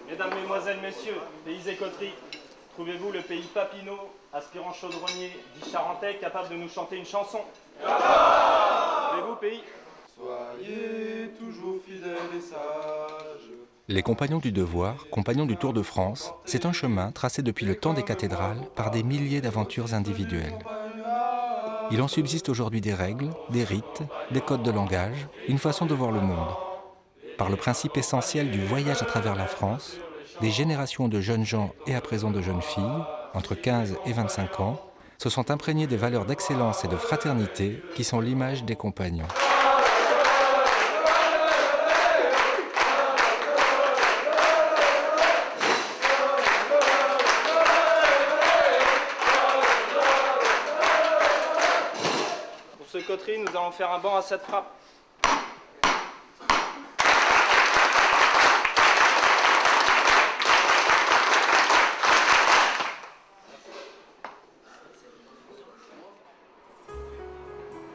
Mesdames, Mesdemoiselles, Messieurs, pays et coteries, trouvez-vous le pays Papineau, aspirant chaudronnier, dit charentais, capable de nous chanter une chanson? Trouvez-vous, pays? Soyez toujours fidèles et sages. Les Compagnons du Devoir, Compagnons du Tour de France, c'est un chemin tracé depuis le temps des cathédrales par des milliers d'aventures individuelles. Il en subsiste aujourd'hui des règles, des rites, des codes de langage, une façon de voir le monde. Par le principe essentiel du voyage à travers la France, des générations de jeunes gens et à présent de jeunes filles, entre 15 et 25 ans, se sont imprégnés des valeurs d'excellence et de fraternité qui sont l'image des compagnons. Pour ce coterie, nous allons faire un banc à 7 frappes.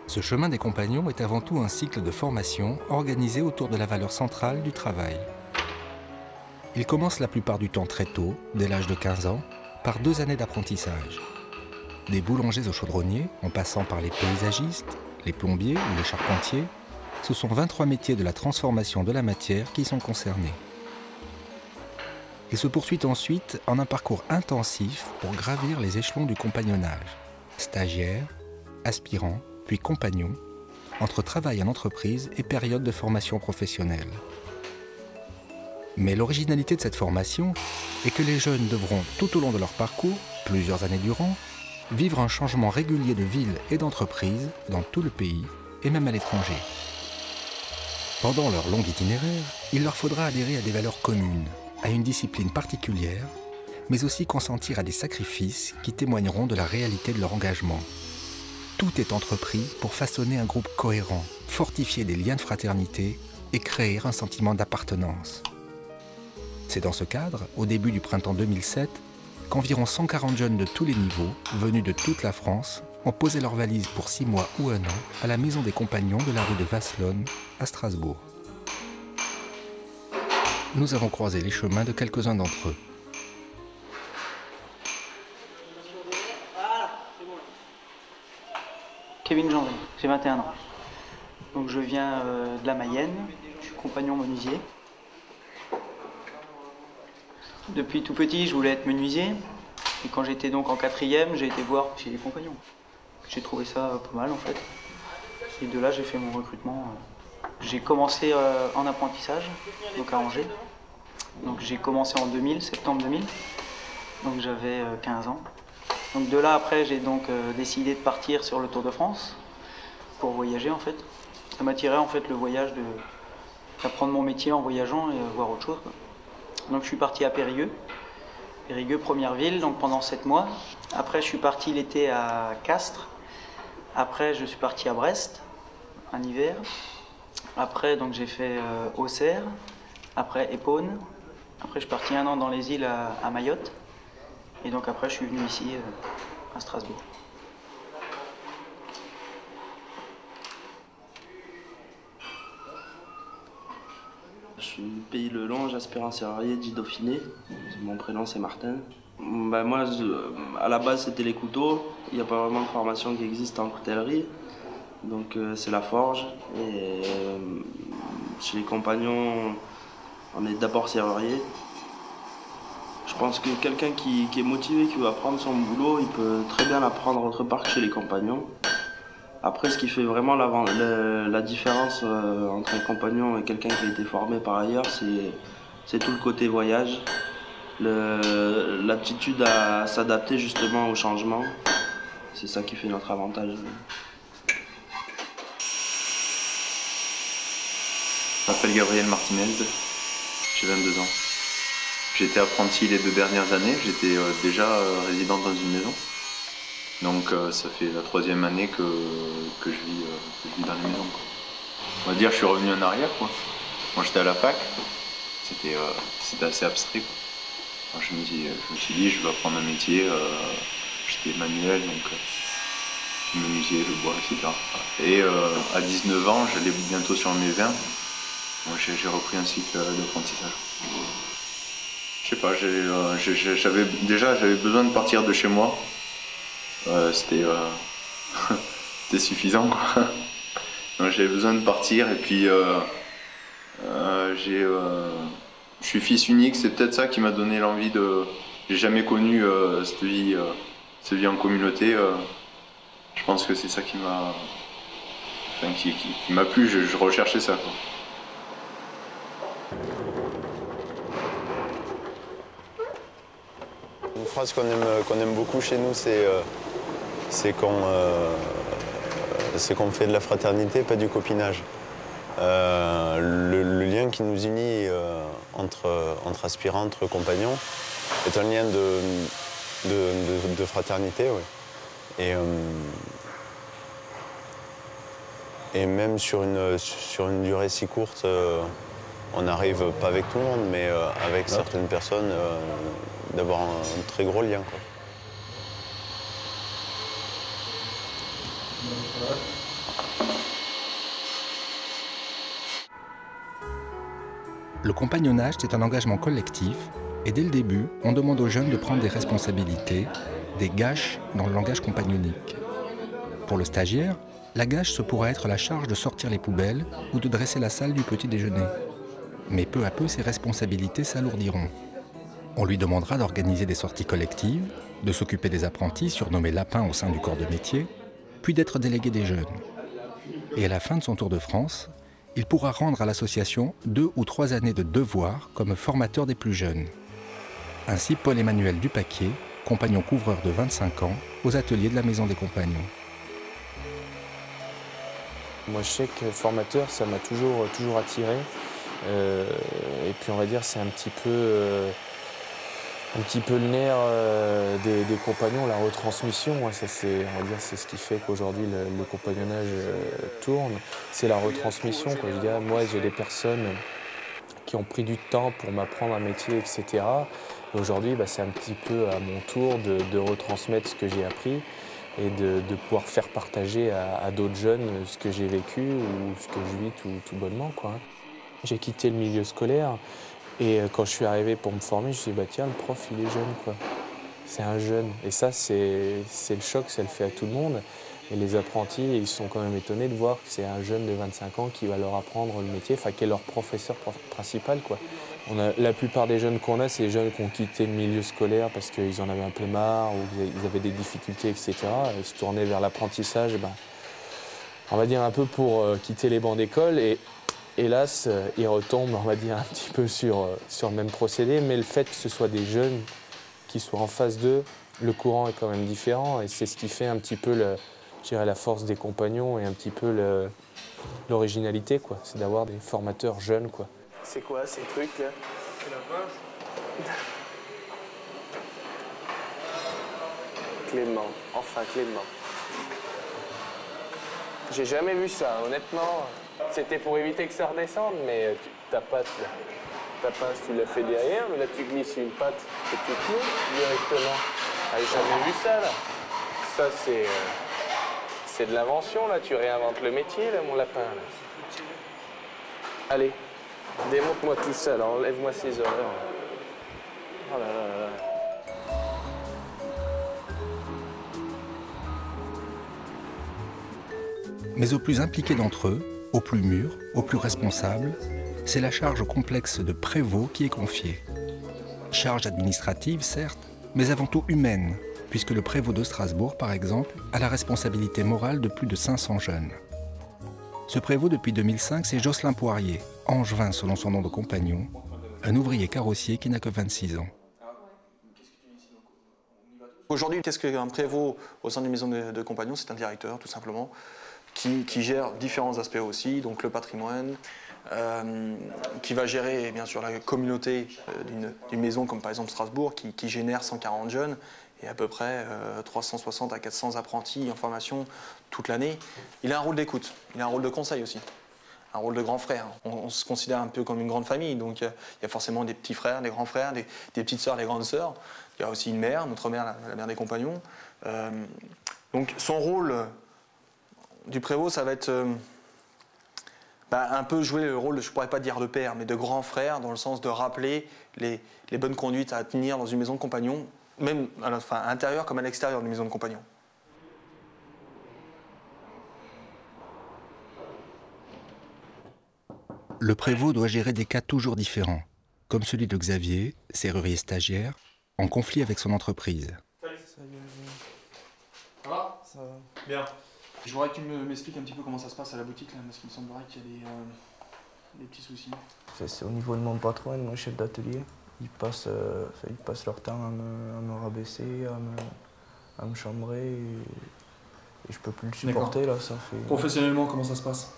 Ce chemin des compagnons est avant tout un cycle de formation organisé autour de la valeur centrale du travail. Il commence la plupart du temps très tôt, dès l'âge de 15 ans, par 2 années d'apprentissage. Des boulangers aux chaudronniers, en passant par les paysagistes, les plombiers ou les charpentiers, ce sont 23 métiers de la transformation de la matière qui sont concernés. Il se poursuit ensuite en un parcours intensif pour gravir les échelons du compagnonnage. Stagiaires, aspirants, puis compagnons, entre travail en entreprise et période de formation professionnelle. Mais l'originalité de cette formation est que les jeunes devront, tout au long de leur parcours, plusieurs années durant, vivre un changement régulier de ville et d'entreprise dans tout le pays et même à l'étranger. Pendant leur long itinéraire, il leur faudra adhérer à des valeurs communes, à une discipline particulière, mais aussi consentir à des sacrifices qui témoigneront de la réalité de leur engagement. Tout est entrepris pour façonner un groupe cohérent, fortifier des liens de fraternité et créer un sentiment d'appartenance. C'est dans ce cadre, au début du printemps 2007, qu'environ 140 jeunes de tous les niveaux, venus de toute la France, ont posé leurs valises pour 6 mois ou 1 an à la Maison des Compagnons de la rue de Vasselonne, à Strasbourg. Nous avons croisé les chemins de quelques-uns d'entre eux. Kevin Gendry, j'ai 21 ans. Donc je viens de la Mayenne, je suis compagnon menuisier. Depuis tout petit, je voulais être menuisier. Et quand j'étais donc en 4e, j'ai été voir chez les compagnons. J'ai trouvé ça pas mal en fait. Et de là, j'ai fait mon recrutement. J'ai commencé en apprentissage, donc à Angers. Donc j'ai commencé en 2000, septembre 2000. Donc j'avais 15 ans. Donc de là, après, j'ai donc décidé de partir sur le Tour de France pour voyager, en fait. Ça m'attirait, en fait, le voyage, d'apprendre mon métier en voyageant et voir autre chose, quoi. Donc je suis parti à Périgueux. Périgueux, première ville, donc pendant 7 mois. Après, je suis parti l'été à Castres. Après, je suis parti à Brest, en hiver. Après, donc j'ai fait Auxerre. Après, Épône. Après, je suis parti 1 an dans les îles à Mayotte. Et donc après, je suis venu ici, à Strasbourg. suis pays Le Longe, aspirant serrurier dit Dauphiné. Mon prénom c'est Martin. Moi, à la base c'était les couteaux. Il n'y a pas vraiment de formation qui existe en coutellerie. Donc c'est la forge. Et chez les compagnons, on est d'abord serrurier. Je pense que quelqu'un qui est motivé, qui veut apprendre son boulot, il peut très bien l'apprendre autre part que chez les compagnons. Après, ce qui fait vraiment la différence entre un compagnon et quelqu'un qui a été formé par ailleurs, c'est tout le côté voyage, l'aptitude à s'adapter justement au changement. C'est ça qui fait notre avantage. Je m'appelle Gabriel Martinez, j'ai 22 ans. J'étais apprenti les 2 dernières années, j'étais déjà résident dans une maison. Donc ça fait la 3e année que je vis dans les maisons, quoi. On va dire que je suis revenu en arrière, quoi. Quand j'étais à la fac, c'était assez abstrait, quoi. Alors, je me suis dit, je vais apprendre un métier, j'étais manuel, donc le menuisier, le bois, etc. Et à 19 ans, j'allais bientôt sur mes 20, moi j'ai repris un cycle d'apprentissage. Je sais pas, j'avais besoin de partir de chez moi. C'était suffisant, quoi. J'avais besoin de partir et puis je suis fils unique, c'est peut-être ça qui m'a donné l'envie de... J'ai jamais connu cette vie en communauté. Je pense que c'est ça qui m'a plu, je recherchais ça, quoi. Une phrase qu'on aime beaucoup chez nous, c'est qu'on fait de la fraternité, pas du copinage. Le lien qui nous unit entre aspirants, entre compagnons, est un lien de fraternité, oui. Et même sur une durée si courte, on n'arrive pas avec tout le monde, mais avec certaines personnes, d'avoir un très gros lien, quoi. Le compagnonnage, c'est un engagement collectif et dès le début, on demande aux jeunes de prendre des responsabilités, des gâches dans le langage compagnonique. Pour le stagiaire, la gâche se pourra être la charge de sortir les poubelles ou de dresser la salle du petit déjeuner. Mais peu à peu, ces responsabilités s'alourdiront. On lui demandera d'organiser des sorties collectives, de s'occuper des apprentis surnommés lapins au sein du corps de métier, puis d'être délégué des jeunes. Et à la fin de son tour de France, il pourra rendre à l'association 2 ou 3 années de devoir comme formateur des plus jeunes. Ainsi Paul-Emmanuel Dupaquier, compagnon couvreur de 25 ans, aux ateliers de la Maison des Compagnons. Moi je sais que formateur, ça m'a toujours attiré. Et puis on va dire c'est un petit peu le nerf des compagnons, la retransmission. Ça, on va dire c'est ce qui fait qu'aujourd'hui le compagnonnage tourne. C'est la retransmission, quoi. Je dirais, moi j'ai des personnes qui ont pris du temps pour m'apprendre un métier, etc. Et aujourd'hui, c'est un petit peu à mon tour de retransmettre ce que j'ai appris et de pouvoir faire partager à d'autres jeunes ce que j'ai vécu ou ce que je vis tout bonnement, quoi. J'ai quitté le milieu scolaire et quand je suis arrivé pour me former, je me suis dit, tiens, le prof, il est jeune, quoi. C'est un jeune. Et ça, c'est le choc, ça le fait à tout le monde. Et les apprentis, ils sont quand même étonnés de voir que c'est un jeune de 25 ans qui va leur apprendre le métier, enfin, qui est leur professeur principal, quoi. La plupart des jeunes qu'on a, c'est des jeunes qui ont quitté le milieu scolaire parce qu'ils en avaient un peu marre ou ils avaient des difficultés, etc. Et se tourner vers l'apprentissage, on va dire un peu pour quitter les bancs d'école. Et hélas, ils retombent, on va dire, un petit peu sur le même procédé. Mais le fait que ce soit des jeunes qui soient en face d'eux, le courant est quand même différent. Et c'est ce qui fait un petit peu, je dirais, la force des compagnons et un petit peu l'originalité, quoi. C'est d'avoir des formateurs jeunes, quoi. C'est quoi ces trucs-là? C'est la pince. Clément, enfin Clément. J'ai jamais vu ça, honnêtement. C'était pour éviter que ça redescende, mais ta patte, là, ta pince, tu l'as fait derrière, mais là tu glisses une patte et tu tiens directement. Ah, j'ai jamais vu ça, là. Ça, c'est de l'invention, là. Tu réinventes le métier, là, mon lapin, là. Allez. Démonte-moi tout seul, enlève-moi ces horreurs. Oh là là là là. Mais au plus impliqué d'entre eux, au plus mûr, au plus responsable, c'est la charge complexe de prévôt qui est confiée. Charge administrative, certes, mais avant tout humaine, puisque le prévôt de Strasbourg, par exemple, a la responsabilité morale de plus de 500 jeunes. Ce prévôt, depuis 2005, c'est Jocelyn Poirier, angevin selon son nom de compagnon, un ouvrier carrossier qui n'a que 26 ans. Aujourd'hui, qu'est-ce qu'un prévôt au sein d'une maison de compagnon? C'est un directeur, tout simplement, qui gère différents aspects aussi, donc le patrimoine, qui va gérer bien sûr la communauté d'une maison comme par exemple Strasbourg, qui génère 140 jeunes et à peu près 360 à 400 apprentis en formation toute l'année. Il a un rôle d'écoute, il a un rôle de conseil aussi, un rôle de grand frère. On se considère un peu comme une grande famille, donc il y a forcément des petits frères, des grands frères, des petites sœurs, des grandes sœurs. Il y a aussi une mère, notre mère, la mère des compagnons. Donc son rôle du prévôt, ça va être un peu jouer le rôle, je ne pourrais pas dire de père, mais de grand frère, dans le sens de rappeler les bonnes conduites à tenir dans une maison de compagnon, même à l'intérieur comme à l'extérieur d'une maison de compagnon. Le prévôt doit gérer des cas toujours différents, comme celui de Xavier, serrurier stagiaire, en conflit avec son entreprise. Salut. Ça va? Ça va. Bien. Je voudrais que tu m'expliques un petit peu comment ça se passe à la boutique, là, parce qu'il me semblerait qu'il y a des petits soucis. C'est au niveau de mon patron, de mon chef d'atelier. Ils passent leur temps à me rabaisser, à me chambrer, et je peux plus le supporter là. Ça fait... Professionnellement, comment ça se passe?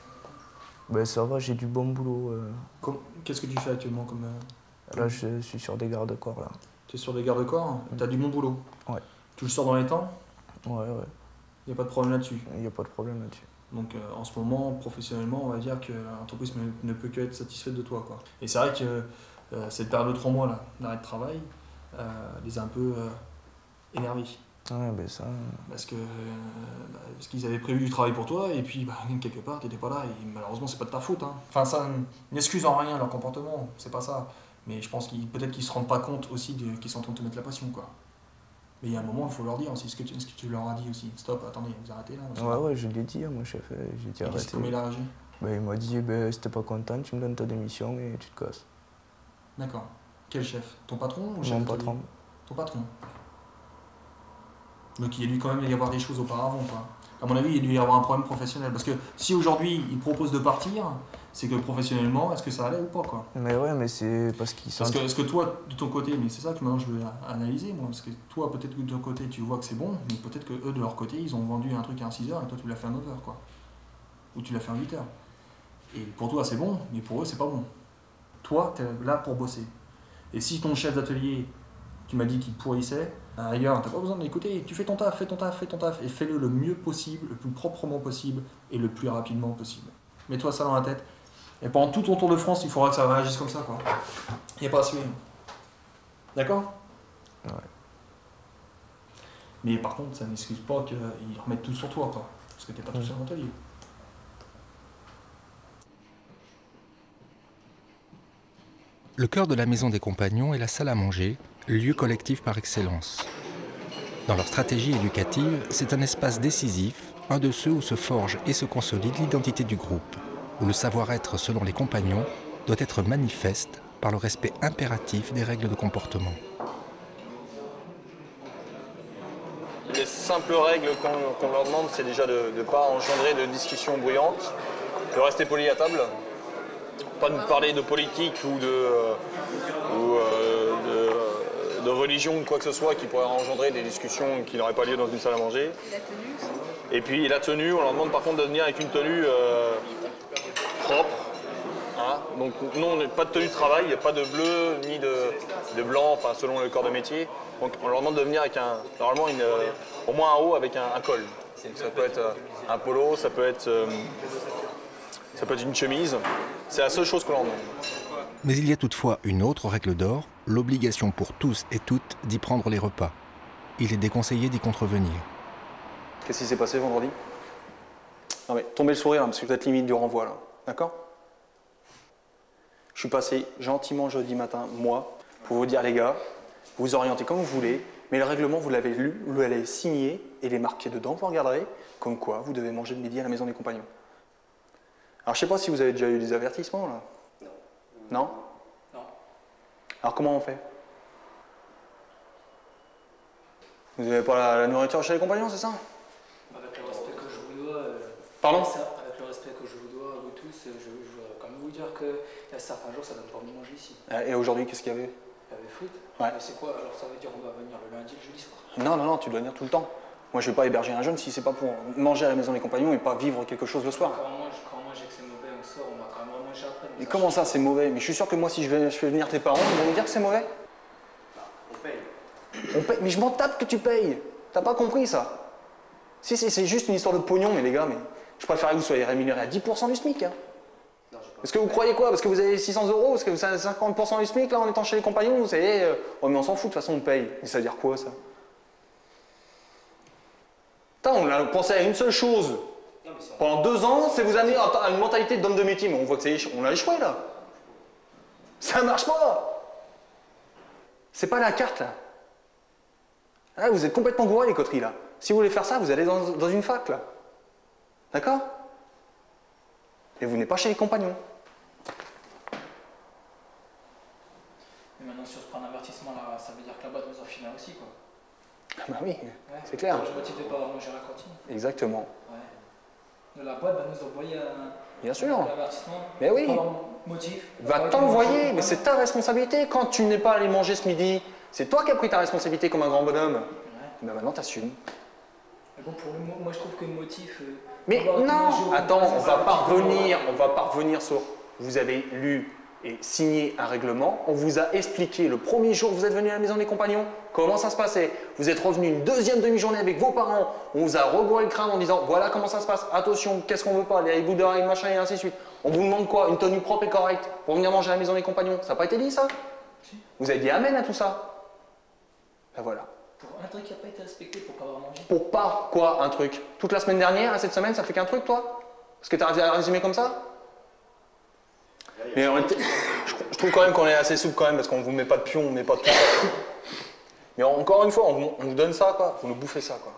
Ben, ça va, j'ai du bon boulot. Qu'est-ce que tu fais actuellement comme... Là, je suis sur des garde-corps là. Tu es sur des garde-corps? Tu as du bon boulot? Ouais. Tu le sors dans les temps? Ouais. Il n'y a pas de problème là-dessus? Il n'y a pas de problème là-dessus. Donc en ce moment, professionnellement, on va dire que l'entreprise ne peut qu'être satisfaite de toi, quoi. Et c'est vrai que cette période de 3 mois là, d'arrêt de travail les a un peu énervés. Ouais, ben ça... Parce qu'ils avaient prévu du travail pour toi, et puis quelque part, tu n'étais pas là, et malheureusement, c'est pas de ta faute. Hein. Enfin, ça n'excuse en rien leur comportement, c'est pas ça. Mais je pense peut-être qu'ils se rendent pas compte aussi qu'ils sont en train de te mettre la passion, quoi. Mais il y a un moment, il faut leur dire aussi ce que tu leur as dit aussi. Stop, attendez, vous arrêtez là. Ouais, je l'ai dit à mon chef, j'ai dit arrêtez. Comment il a réagi? Ben, il m'a dit, si t'es pas content, tu me donnes ta démission et tu te casses. D'accord. Quel chef? Ton patron ou chef? Mon patron. Ton patron. Donc il y a dû quand même y avoir des choses auparavant, quoi. À mon avis, il y a dû y avoir un problème professionnel. Parce que si aujourd'hui, il propose de partir, c'est que professionnellement, est-ce que ça allait ou pas, quoi? Mais ouais, mais c'est parce qu'ils sont... Est-ce que toi, de ton côté, mais c'est ça que maintenant je veux analyser, moi, parce que toi, peut-être que de ton côté, tu vois que c'est bon, mais peut-être que eux, de leur côté, ils ont vendu un truc à 6h et toi, tu l'as fait à 9h, quoi. Ou tu l'as fait à 8h. Et pour toi, c'est bon, mais pour eux, c'est pas bon. Toi, t'es là pour bosser. Et si ton chef d'atelier, tu m'as dit qu'il pourrissait, ailleurs, t'as pas besoin de l'écouter, tu fais ton taf, et fais-le le mieux possible, le plus proprement possible, et le plus rapidement possible. Mets-toi ça dans la tête. Et pendant tout ton tour de France, il faudra que ça réagisse comme ça, quoi. Il n'y a pas à suivre. D'accord? Ouais. Mais par contre, ça n'excuse pas qu'ils remettent tout sur toi, quoi. Parce que t'es pas tout seul dans ta vie. Le cœur de la maison des compagnons est la salle à manger, lieu collectif par excellence. Dans leur stratégie éducative, c'est un espace décisif, un de ceux où se forge et se consolide l'identité du groupe, où le savoir-être selon les compagnons doit être manifeste par le respect impératif des règles de comportement. Les simples règles qu'on leur demande, c'est déjà de ne pas engendrer de discussions bruyantes, de rester poli à table, pas de parler de politique ou de religion ou quoi que ce soit qui pourrait engendrer des discussions qui n'auraient pas lieu dans une salle à manger. Et puis la tenue, on leur demande par contre de venir avec une tenue propre. Hein. Donc nous, on n'a pas de tenue de travail, il n'y a pas de bleu ni de blanc, enfin, selon le corps de métier. Donc on leur demande de venir avec normalement au moins un haut avec un col. Donc, ça peut être un polo, ça peut être une chemise. C'est la seule chose qu'on leur demande. Mais il y a toutefois une autre règle d'or, l'obligation pour tous et toutes d'y prendre les repas. Il est déconseillé d'y contrevenir. Qu'est-ce qui s'est passé vendredi? Non mais tombez le sourire, hein, parce que vous êtes limite du renvoi là. D'accord? suis passé gentiment jeudi matin, moi, pour vous dire les gars, vous vous orientez comme vous voulez, mais le règlement, vous l'avez lu, vous l'avez signé, et il est marqué dedans, vous regarderez, comme quoi vous devez manger le midi à la maison des compagnons. Alors je sais pas si vous avez déjà eu des avertissements là. Non. Non? Non. Alors comment on fait? Vous n'avez pas la nourriture chez les compagnons, c'est ça? Avec le respect que je vous dois. Pardon? Avec le respect que je vous dois, vous tous, je veux quand même vous dire qu'il y a certains jours, ça donne pas envie de manger ici. Et aujourd'hui, qu'est-ce qu'il y avait? Il y avait foot. Ouais. Mais c'est quoi? Alors ça veut dire qu'on va venir le lundi, le jeudi soir? Non, non, non, tu dois venir tout le temps. Moi, je ne vais pas héberger un jeune si c'est pas pour manger à la maison des compagnons et pas vivre quelque chose le soir. Quand moi j'ai que c'est mauvais, on sort, on va quand même manger après. Mais comment ça, c'est mauvais? Mais je suis sûr que moi, si je fais venir tes parents, ils vont me dire que c'est mauvais. On paye. On paye. Mais je m'en tape que tu payes. T'as pas compris ça? Si, c'est juste une histoire de pognon, mais les gars, mais je préférerais que vous soyez rémunérés à 10% du SMIC. Hein. Parce que vous croyez quoi? Parce que vous avez 600 €? Parce que vous avez 50% du SMIC là en étant chez les compagnons? Vous savez, oh, mais on s'en fout, de toute façon on paye. Et ça veut dire quoi ça? Putain, on a pensé à une seule chose. Pendant 2 ans, c'est vous amener à une mentalité d'homme de métier, mais on voit que on a échoué là. Ça marche pas. C'est pas la carte là. Ah, vous êtes complètement gourés les coteries là. Si vous voulez faire ça, vous allez dans une fac là. D'accord? Et vous n'êtes pas chez les compagnons. Mais maintenant, si on se prend un avertissement là, ça veut dire que la boîte nous en finit aussi quoi. Ah bah oui, Ouais. c'est clair. Je motive de pas avoir mangé à la cantine. Exactement. Ouais. La boîte va nous envoyer Bien sûr. un avertissement. Mais oui. Pas avoir motif. Va t'envoyer, mais c'est ta responsabilité. Quand tu n'es pas allé manger ce midi, c'est toi qui as pris ta responsabilité comme un grand bonhomme. Ouais. Ben maintenant, t'assumes. Mais bon, pour moi je trouve que le motif. Mais non, attends, on va pas revenir sur. Vous avez lu et signé un règlement. On vous a expliqué le premier jour que vous êtes venu à la maison des compagnons comment ça se passait. Vous êtes revenu une deuxième demi-journée avec vos parents. On vous a rebourré le crâne en disant voilà comment ça se passe. Attention, qu'est-ce qu'on veut pas, les bouts d'oreilles, machin et ainsi de suite. On vous demande quoi? Une tenue propre et correcte pour venir manger à la maison des compagnons. Ça n'a pas été dit ça? Si. Vous avez dit amen à tout ça? Ben voilà. Pour un truc qui n'a pas été respecté pour pas avoir mangé. Pour pas quoi un truc? Toute la semaine dernière, cette semaine, ça fait qu'un truc toi? Parce que t'as arrivé à résumer comme ça? Mais je trouve quand même qu'on est assez souple quand même parce qu'on vous met pas de pion, on met pas de tout ça. Mais encore une fois, on vous donne ça quoi, vous nous bouffez ça quoi.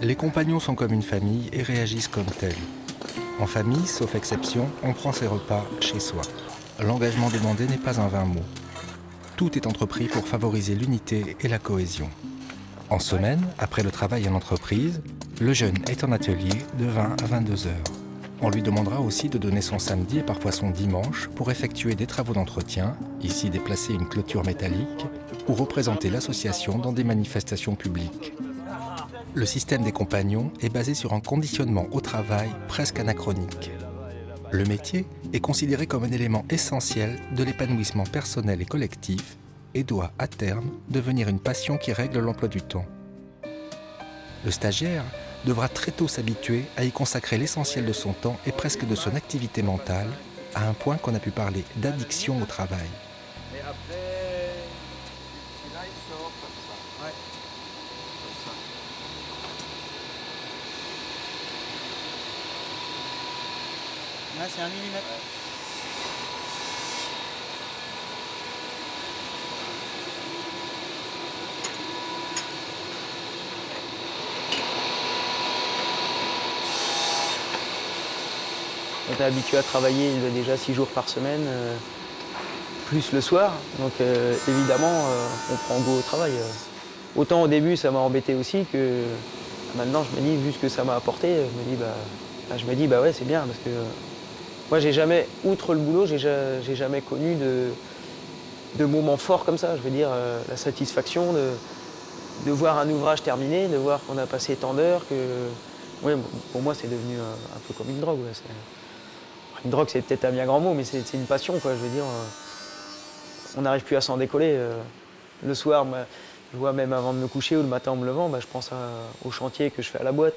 Les compagnons sont comme une famille et réagissent comme tels. En famille, sauf exception, on prend ses repas chez soi. L'engagement demandé n'est pas un vain mot. Tout est entrepris pour favoriser l'unité et la cohésion. En semaine, après le travail en entreprise, le jeune est en atelier de 20 à 22 heures. On lui demandera aussi de donner son samedi et parfois son dimanche pour effectuer des travaux d'entretien, ici déplacer une clôture métallique, ou représenter l'association dans des manifestations publiques. Le système des compagnons est basé sur un conditionnement au travail presque anachronique. Le métier est considéré comme un élément essentiel de l'épanouissement personnel et collectif et doit, à terme, devenir une passion qui règle l'emploi du temps. Le stagiaire devra très tôt s'habituer à y consacrer l'essentiel de son temps et presque de son activité mentale, à un point qu'on a pu parler d'addiction au travail. Mais après, là il sort comme ça. Ouais. Comme ça. Là c'est 1 millimètre. On est habitué à travailler déjà 6 jours par semaine, plus le soir. Donc évidemment, on prend goût au travail. Autant au début, ça m'a embêté aussi que maintenant, je me dis, vu ce que ça m'a apporté, je me dis, bah ouais, c'est bien. Parce que moi, j'ai jamais, outre le boulot, j'ai jamais connu de moments forts comme ça. Je veux dire, la satisfaction de voir un ouvrage terminé, de voir qu'on a passé tant d'heures que... Ouais, pour moi, c'est devenu un peu comme une drogue. Ouais. Une drogue, c'est peut-être un bien grand mot, mais c'est une passion, quoi. Je veux dire, on n'arrive plus à s'en décoller. Le soir, je vois même avant de me coucher ou le matin en me levant, je pense au chantier que je fais à la boîte.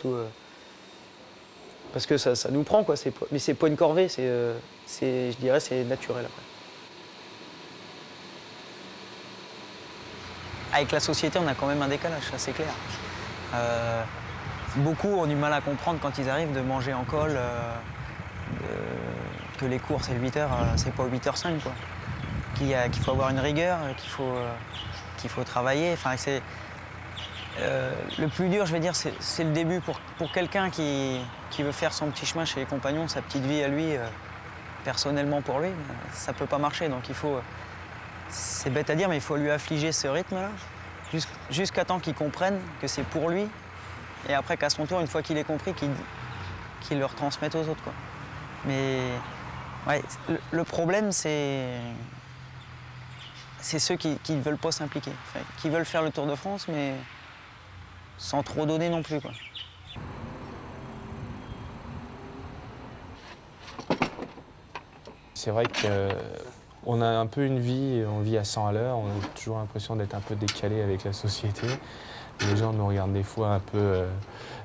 Parce que ça nous prend, quoi. Mais c'est pas une corvée, je dirais, c'est naturel. Après. Avec la société, on a quand même un décalage, ça c'est clair. Beaucoup ont du mal à comprendre quand ils arrivent de manger en col, que les cours c'est 8h, c'est pas 8h05 quoi. Qu'il faut avoir une rigueur, qu'il faut travailler. Enfin, le plus dur, je vais dire, c'est le début pour quelqu'un qui veut faire son petit chemin chez les compagnons, sa petite vie à lui, personnellement pour lui, ça peut pas marcher. Donc il faut, c'est bête à dire, mais il faut lui affliger ce rythme-là, jusqu'à temps qu'il comprenne que c'est pour lui, et après qu'à son tour, une fois qu'il ait compris, qu'il le retransmette aux autres, quoi. Mais ouais, le problème, c'est ceux qui ne veulent pas s'impliquer, enfin, qui veulent faire le Tour de France, mais sans trop donner non plus, quoi. C'est vrai qu'on a un peu une vie, on vit à 100 à l'heure, on a toujours l'impression d'être un peu décalé avec la société. Les gens nous regardent des fois un peu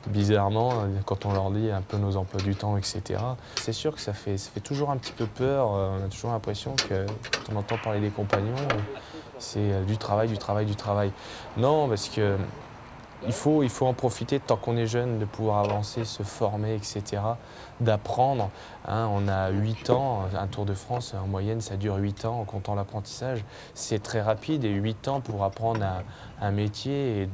bizarrement quand on leur dit un peu nos emplois du temps, etc. C'est sûr que ça fait toujours un petit peu peur, on a toujours l'impression que quand on entend parler des compagnons, c'est du travail, du travail, du travail. Non, parce que il faut en profiter tant qu'on est jeune, de pouvoir avancer, se former, etc., d'apprendre. Hein, on a 8 ans, un Tour de France, en moyenne, ça dure 8 ans en comptant l'apprentissage. C'est très rapide et 8 ans pour apprendre un métier et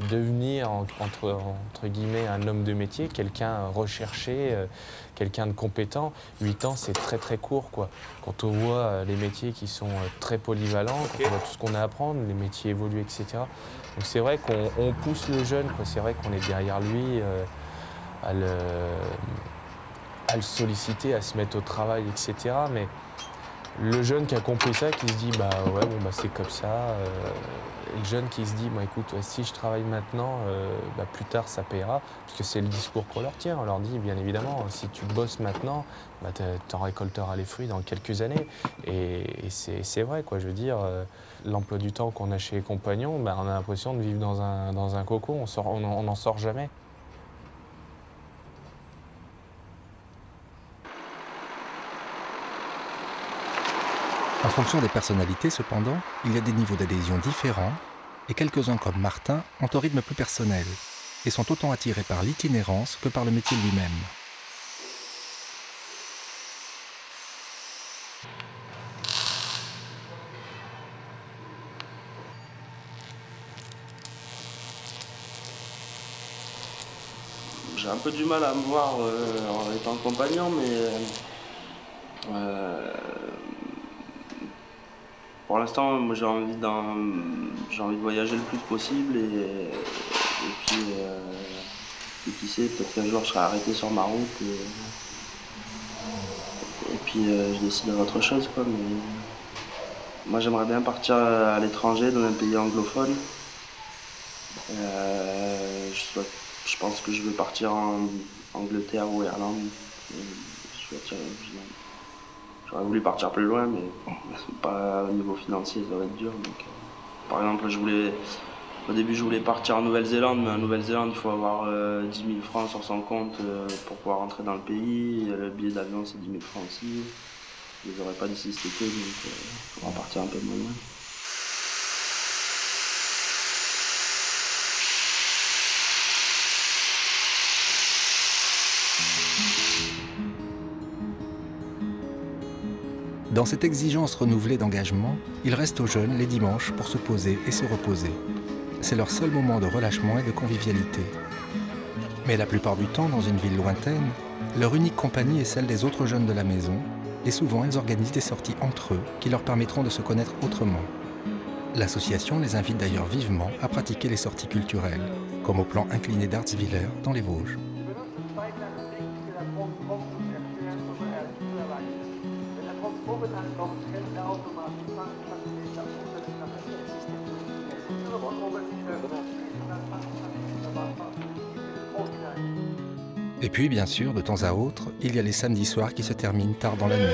devenir, entre guillemets, un homme de métier, quelqu'un recherché, quelqu'un de compétent. 8 ans, c'est très très court, quoi. Quand on voit les métiers qui sont très polyvalents, quand on voit tout ce qu'on a à apprendre, les métiers évoluent, etc. Donc c'est vrai qu'on pousse le jeune, c'est vrai qu'on est derrière lui à le solliciter, à se mettre au travail, etc. Mais le jeune qui a compris ça, qui se dit bah ouais, bon, bah, c'est comme ça. Et le jeune qui se dit bah, écoute, si je travaille maintenant, bah, plus tard ça paiera. Parce que c'est le discours qu'on leur tient. On leur dit bien évidemment, si tu bosses maintenant, bah, t'en récolteras les fruits dans quelques années. Et c'est vrai, quoi. Je veux dire, l'emploi du temps qu'on a chez les compagnons, bah, on a l'impression de vivre dans un cocon. On n'en sort jamais. En fonction des personnalités, cependant, il y a des niveaux d'adhésion différents, et quelques-uns comme Martin ont un rythme plus personnel, et sont autant attirés par l'itinérance que par le métier lui-même. J'ai un peu du mal à me voir en étant compagnon, mais pour l'instant, moi j'ai envie de voyager le plus possible et puis qui sait, peut-être qu'un jour je serai arrêté sur ma route et puis je déciderai autre chose, quoi. Mais moi j'aimerais bien partir à l'étranger, dans un pays anglophone. Je pense que je veux partir en Angleterre ou Irlande. J'aurais voulu partir plus loin, mais pas au niveau financier, ça va être dur. Donc, par exemple, au début, je voulais partir en Nouvelle-Zélande, mais en Nouvelle-Zélande, il faut avoir 10 000 francs sur son compte pour pouvoir rentrer dans le pays. Le billet d'avion, c'est 10 000 francs aussi. Je les aurais pas d'ici cet été, donc il faudra partir un peu moins loin. Dans cette exigence renouvelée d'engagement, il reste aux jeunes les dimanches pour se poser et se reposer. C'est leur seul moment de relâchement et de convivialité. Mais la plupart du temps, dans une ville lointaine, leur unique compagnie est celle des autres jeunes de la maison, et souvent ils organisent des sorties entre eux qui leur permettront de se connaître autrement. L'association les invite d'ailleurs vivement à pratiquer les sorties culturelles, comme au plan incliné d'Artswiller dans les Vosges. Et puis, bien sûr, de temps à autre, il y a les samedis soirs qui se terminent tard dans la nuit.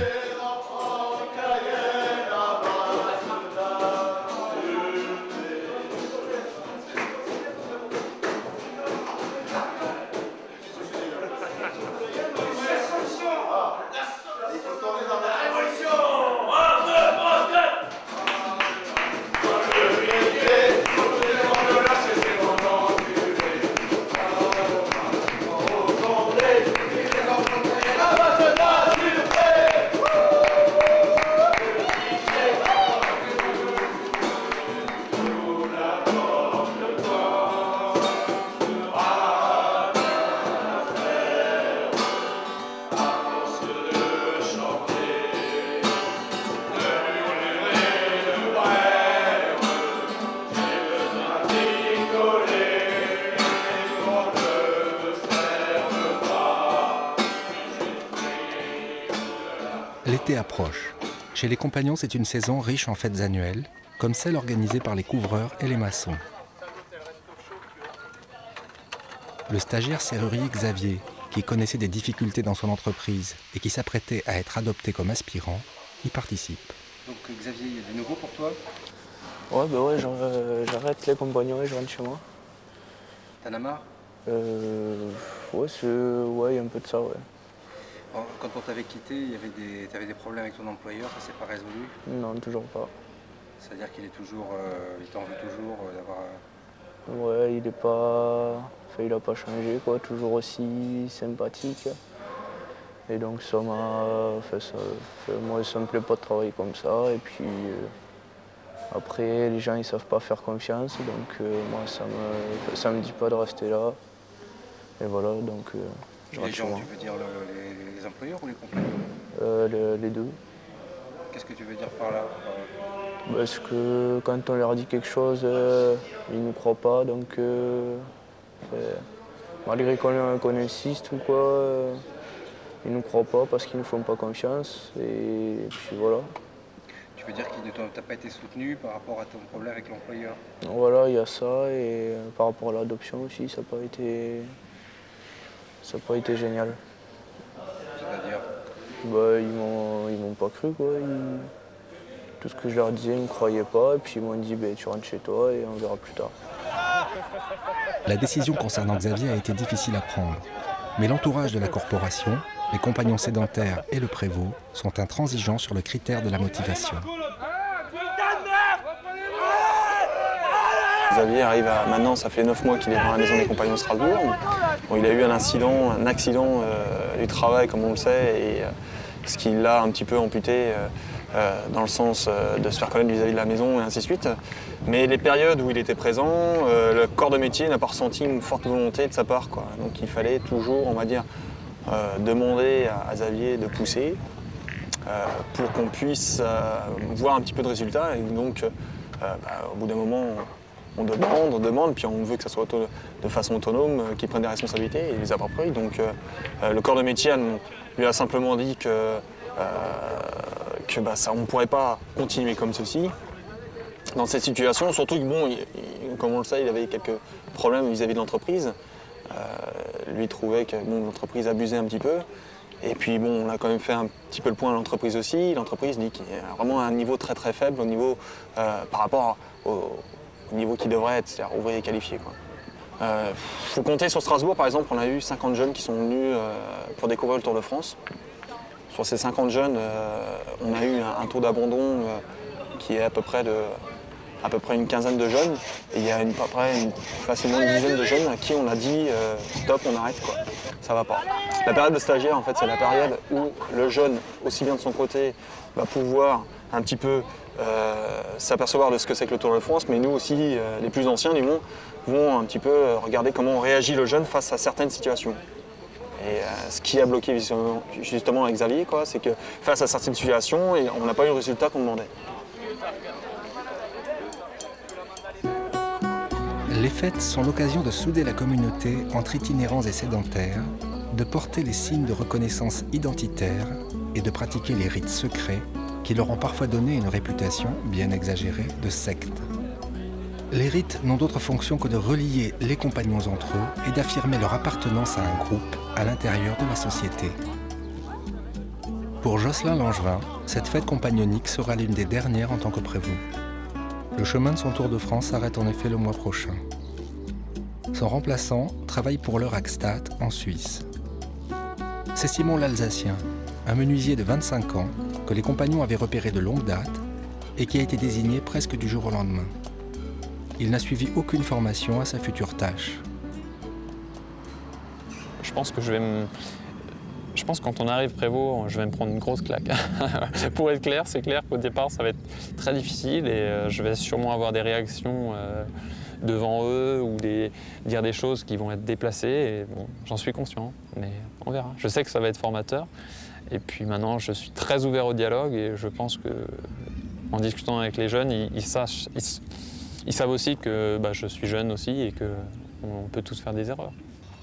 L'été approche. Chez les compagnons, c'est une saison riche en fêtes annuelles, comme celle organisée par les couvreurs et les maçons. Le stagiaire serrurier Xavier, qui connaissait des difficultés dans son entreprise et qui s'apprêtait à être adopté comme aspirant, y participe. Donc Xavier, il y a du nouveau pour toi? Ouais, bah ouais, j'arrête les compagnons et je rentre chez moi. T'en as marre? Ouais, il y a un peu de ça, ouais. Alors, quand on t'avait quitté, t'avais des problèmes avec ton employeur, ça s'est pas résolu? Non, toujours pas. C'est-à-dire qu'il est toujours, il t'en veut toujours d'avoir... Ouais, il a pas changé, quoi, toujours aussi sympathique. Et donc ça moi ça me plaît pas de travailler comme ça. Et puis après les gens ils savent pas faire confiance, donc moi ça me dit pas de rester là. Et voilà, donc je Les reste gens, chez moi. tu veux dire les employeurs ou les compagnons? Les deux. Qu'est-ce que tu veux dire par là? Parce que quand on leur dit quelque chose, ils ne croient pas, donc malgré qu'on insiste ou quoi, ils ne croient pas parce qu'ils ne font pas confiance, et puis voilà. Tu veux dire qu'il ne t'a pas été soutenu par rapport à ton problème avec l'employeur? Voilà, il y a ça, et par rapport à l'adoption aussi, ça n'a pas été génial. C'est-à-dire? Bah, ils m'ont pas cru, quoi. Tout ce que je leur disais, ils ne me croyaient pas, et puis ils m'ont dit tu rentres chez toi et on verra plus tard. La décision concernant Xavier a été difficile à prendre, mais l'entourage de la corporation, les compagnons sédentaires et le prévôt sont intransigeants sur le critère de la motivation. Xavier arrive à, maintenant, ça fait 9 mois qu'il est dans la maison des compagnons de Strasbourg. Bon, il a eu un accident du travail, comme on le sait, et ce qui l'a un petit peu amputé dans le sens de se faire connaître vis-à-vis de la maison et ainsi de suite. Mais les périodes où il était présent, le corps de métier n'a pas ressenti une forte volonté de sa part, quoi. Donc il fallait toujours, on va dire, demander à Xavier de pousser pour qu'on puisse voir un petit peu de résultats. Et donc au bout d'un moment, on demande, puis on veut que ça soit de façon autonome, qu'il prenne des responsabilités et les approprie. Donc le corps de métier lui a simplement dit que on ne pourrait pas continuer comme ceci dans cette situation, surtout que bon, comme on le sait, il avait quelques problèmes vis-à-vis de l'entreprise. Lui trouvait que bon, l'entreprise abusait un petit peu. Et puis bon, on a quand même fait un petit peu le point à l'entreprise aussi. L'entreprise dit qu'il est vraiment à un niveau très très faible au niveau, par rapport au niveau qui devrait être, c'est-à-dire ouvrier qualifié. Faut compter sur Strasbourg, par exemple, on a eu 50 jeunes qui sont venus pour découvrir le Tour de France. Sur ces 50 jeunes, on a eu un taux d'abandon qui est à peu près une quinzaine de jeunes. Et il y a facilement une dizaine de jeunes à qui on a dit stop, on arrête, quoi. Ça va pas. La période de stagiaire, en fait, c'est la période où le jeune, aussi bien de son côté, va pouvoir un petit peu s'apercevoir de ce que c'est que le Tour de France, mais nous aussi, les plus anciens, du moins, vont un petit peu regarder comment réagit le jeune face à certaines situations. Et ce qui a bloqué justement avec Xavier, c'est que face à certaines situations, on n'a pas eu le résultat qu'on demandait. Les fêtes sont l'occasion de souder la communauté entre itinérants et sédentaires, de porter les signes de reconnaissance identitaire et de pratiquer les rites secrets qui leur ont parfois donné une réputation bien exagérée de secte. Les rites n'ont d'autre fonction que de relier les compagnons entre eux et d'affirmer leur appartenance à un groupe à l'intérieur de la société. Pour Jocelyn Langevin, cette fête compagnonique sera l'une des dernières en tant que prévôt. Le chemin de son Tour de France s'arrête en effet le mois prochain. Son remplaçant travaille pour l'heure à Gstaad, en Suisse. C'est Simon l'Alsacien, un menuisier de 25 ans que les compagnons avaient repéré de longue date et qui a été désigné presque du jour au lendemain. Il n'a suivi aucune formation à sa future tâche. Je pense que quand on arrive prévôt, je vais me prendre une grosse claque. Pour être clair, c'est clair qu'au départ, ça va être très difficile et je vais sûrement avoir des réactions devant eux ou dire des choses qui vont être déplacées. Et bon, j'en suis conscient, mais on verra. Je sais que ça va être formateur. Et puis maintenant, je suis très ouvert au dialogue et je pense qu'en discutant avec les jeunes, ils savent aussi que je suis jeune aussi et qu'on peut tous faire des erreurs.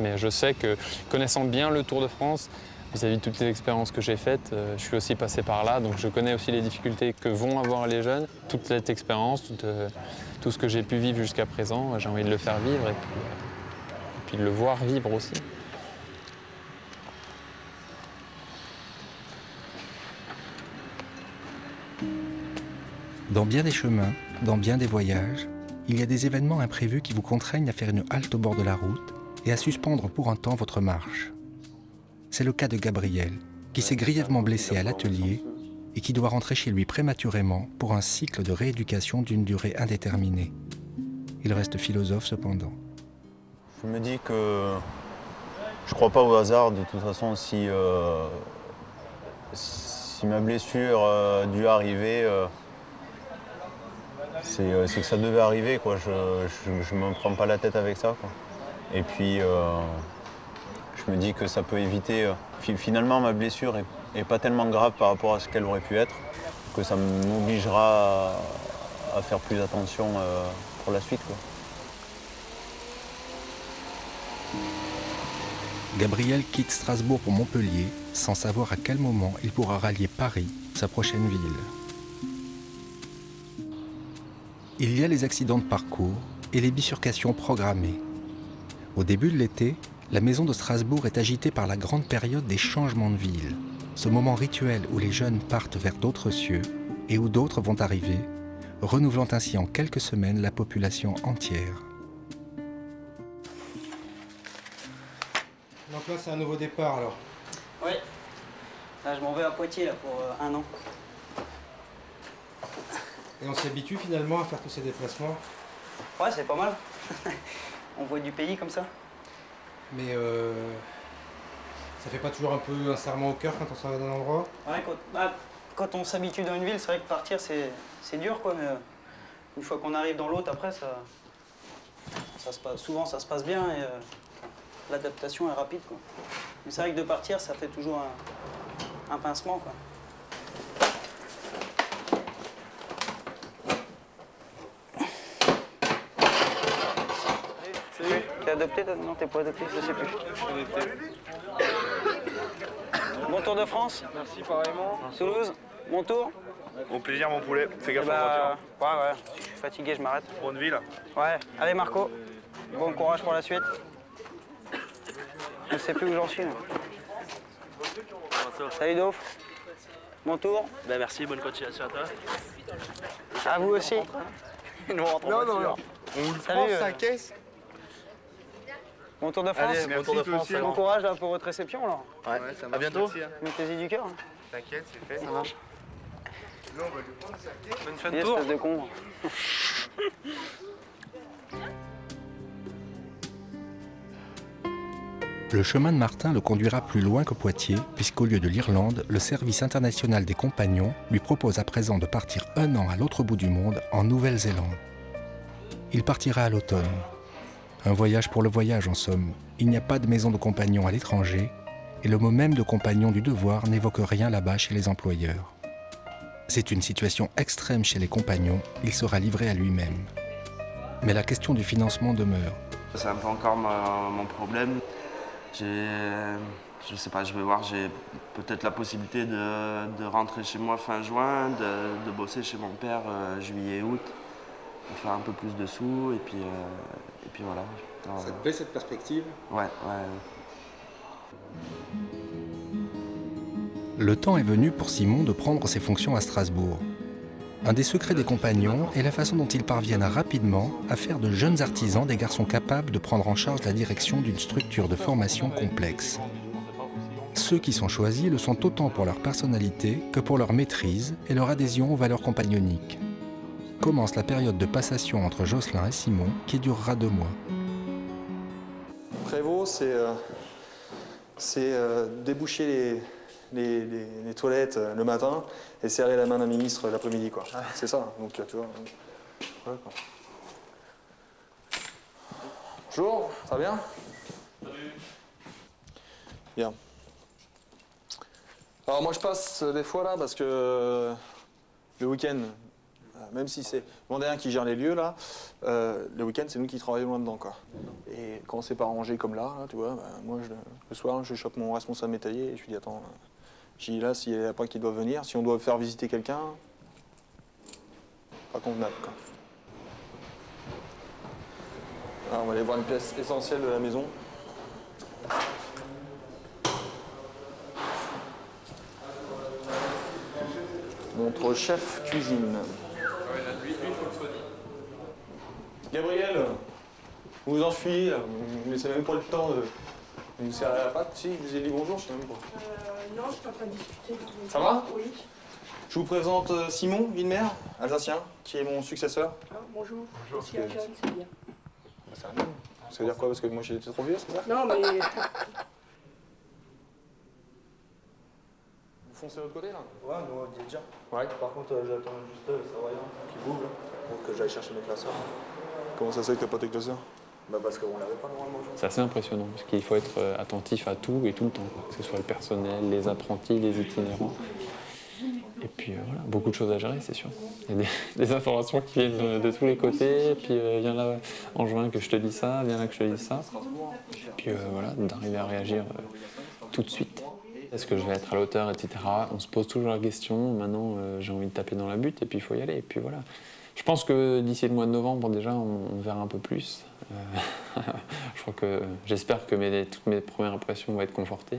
Mais je sais que, connaissant bien le Tour de France, vis-à-vis de toutes les expériences que j'ai faites. Je suis aussi passé par là, donc je connais aussi les difficultés que vont avoir les jeunes. Toute cette expérience, tout ce que j'ai pu vivre jusqu'à présent, j'ai envie de le faire vivre et puis de le voir vivre aussi. Dans bien des chemins, dans bien des voyages, il y a des événements imprévus qui vous contraignent à faire une halte au bord de la route et à suspendre pour un temps votre marche. C'est le cas de Gabriel, qui s'est grièvement blessé à l'atelier et qui doit rentrer chez lui prématurément pour un cycle de rééducation d'une durée indéterminée. Il reste philosophe cependant. Je me dis que je crois pas au hasard. De toute façon, si ma blessure a dû arriver, c'est que ça devait arriver, quoi. Je ne me prends pas la tête avec ça, quoi. Et puis, je me dis que ça peut éviter... Finalement, ma blessure est pas tellement grave par rapport à ce qu'elle aurait pu être, que ça m'obligera à faire plus attention pour la suite, quoi. Gabriel quitte Strasbourg pour Montpellier sans savoir à quel moment il pourra rallier Paris, sa prochaine ville. Il y a les accidents de parcours et les bifurcations programmées. Au début de l'été, la maison de Strasbourg est agitée par la grande période des changements de ville, ce moment rituel où les jeunes partent vers d'autres cieux et où d'autres vont arriver, renouvelant ainsi en quelques semaines la population entière. Donc là, c'est un nouveau départ, alors? Oui. Là, je m'en vais à Poitiers là, pour 1 an. Et on s'habitue finalement à faire tous ces déplacements? Ouais, c'est pas mal. On voit du pays comme ça. Mais ça fait pas toujours un peu un serrement au cœur quand on s'en va d'un endroit? Ouais, quand on s'habitue dans une ville, c'est vrai que partir, c'est dur, quoi. Mais une fois qu'on arrive dans l'autre, après, souvent, ça se passe bien et l'adaptation est rapide, quoi. Mais c'est vrai que de partir, ça fait toujours un pincement, quoi. Salut. T'es adopté? Non, t'es pas adopté, je sais plus. Bon Tour de France. Merci, pareillement. Toulouse, mon tour. Au plaisir, mon poulet. Fais gaffe à la voiture. Ouais, je suis fatigué, je m'arrête. Bonne ville. Ouais, allez Marco. Bon courage pour la suite. Je ne sais plus où j'en suis. Salut Dauf. Bon tour. Ben merci, bonne continuation à toi. À vous aussi. Nous rentrons en voiture. On le prend, sa caisse. Bon Tour de France. Allez, bon Tour de France. Bon courage là, pour votre réception alors. Ouais, ça marche. À bientôt. Mettez-y du cœur. T'inquiète, c'est fait. Ça marche. Bonne fin de tour. Espèce de con. Le chemin de Martin le conduira plus loin que Poitiers, puisqu'au lieu de l'Irlande, le service international des compagnons lui propose à présent de partir 1 an à l'autre bout du monde, en Nouvelle-Zélande. Il partira à l'automne. Un voyage pour le voyage, en somme. Il n'y a pas de maison de compagnons à l'étranger, et le mot même de compagnon du devoir n'évoque rien là-bas chez les employeurs. C'est une situation extrême chez les compagnons, il sera livré à lui-même. Mais la question du financement demeure. C'est un peu encore mon problème. Je sais pas, je vais voir, j'ai peut-être la possibilité de rentrer chez moi fin juin, de bosser chez mon père juillet, août, de faire un peu plus de sous, et puis voilà. Alors, ça te plaît cette perspective? Ouais. Le temps est venu pour Simon de prendre ses fonctions à Strasbourg. Un des secrets des compagnons est la façon dont ils parviennent rapidement à faire de jeunes artisans des garçons capables de prendre en charge la direction d'une structure de formation complexe. Ceux qui sont choisis le sont autant pour leur personnalité que pour leur maîtrise et leur adhésion aux valeurs compagnoniques. Commence la période de passation entre Jocelyn et Simon qui durera 2 mois. Prévost, c'est déboucher les toilettes le matin et serrer la main d'un ministre l'après-midi, quoi. C'est ça, donc tu vois. Ouais, quoi. Bonjour, ça va bien? Salut. Bien. Alors moi je passe des fois là parce que le week-end, Même si c'est Vendéen qui gère les lieux, là, le week-end, c'est nous qui travaillons là-dedans, quoi. Et quand c'est pas rangé comme là, tu vois, moi, le soir, je chope mon responsable métayer et je lui dis, attends, j'ai dit là, s'il n'y a pas qui doit venir, si on doit faire visiter quelqu'un, pas convenable, quoi. Alors, on va aller voir une pièce essentielle de la maison. Notre chef cuisine. Gabriel, vous vous enfuyez, là. Vous ne laissez même pas le temps de vous serrer la patte. Si, vous avez dit bonjour, je sais même pas. Non, je suis en train de discuter. Ça va? Oui. Je vous présente Simon Villemer, alsacien, qui est mon successeur. Ah, bonjour. Je suis un jeune, c'est bien. C'est un homme. Ça veut dire quoi? Parce que moi j'étais trop vieux, c'est ça? Non, mais. Vous foncez de l'autre côté là? Ouais, nous on dit déjà. Ouais. Par contre, j'attends juste ça va qui bouge pour que j'aille chercher mes classeurs. Comment ça se fait que t'as pas tes classeurs? Bah parce qu'on l'avait pas normalement aujourd'hui. C'est assez impressionnant parce qu'il faut être attentif à tout et tout le temps, quoi. Que ce soit le personnel, les apprentis, les itinérants. Et puis voilà, beaucoup de choses à gérer, c'est sûr. Il y a des informations qui viennent de tous les côtés, et puis viens là en juin que je te dis ça, viens là que je te dis ça. Et puis voilà, d'arriver à réagir tout de suite. Est-ce que je vais être à l'auteur, etc. On se pose toujours la question. Maintenant, j'ai envie de taper dans la butte, et puis il faut y aller. Et puis voilà. Je pense que d'ici le mois de novembre, déjà, on verra un peu plus. J'espère que toutes mes premières impressions vont être confortées.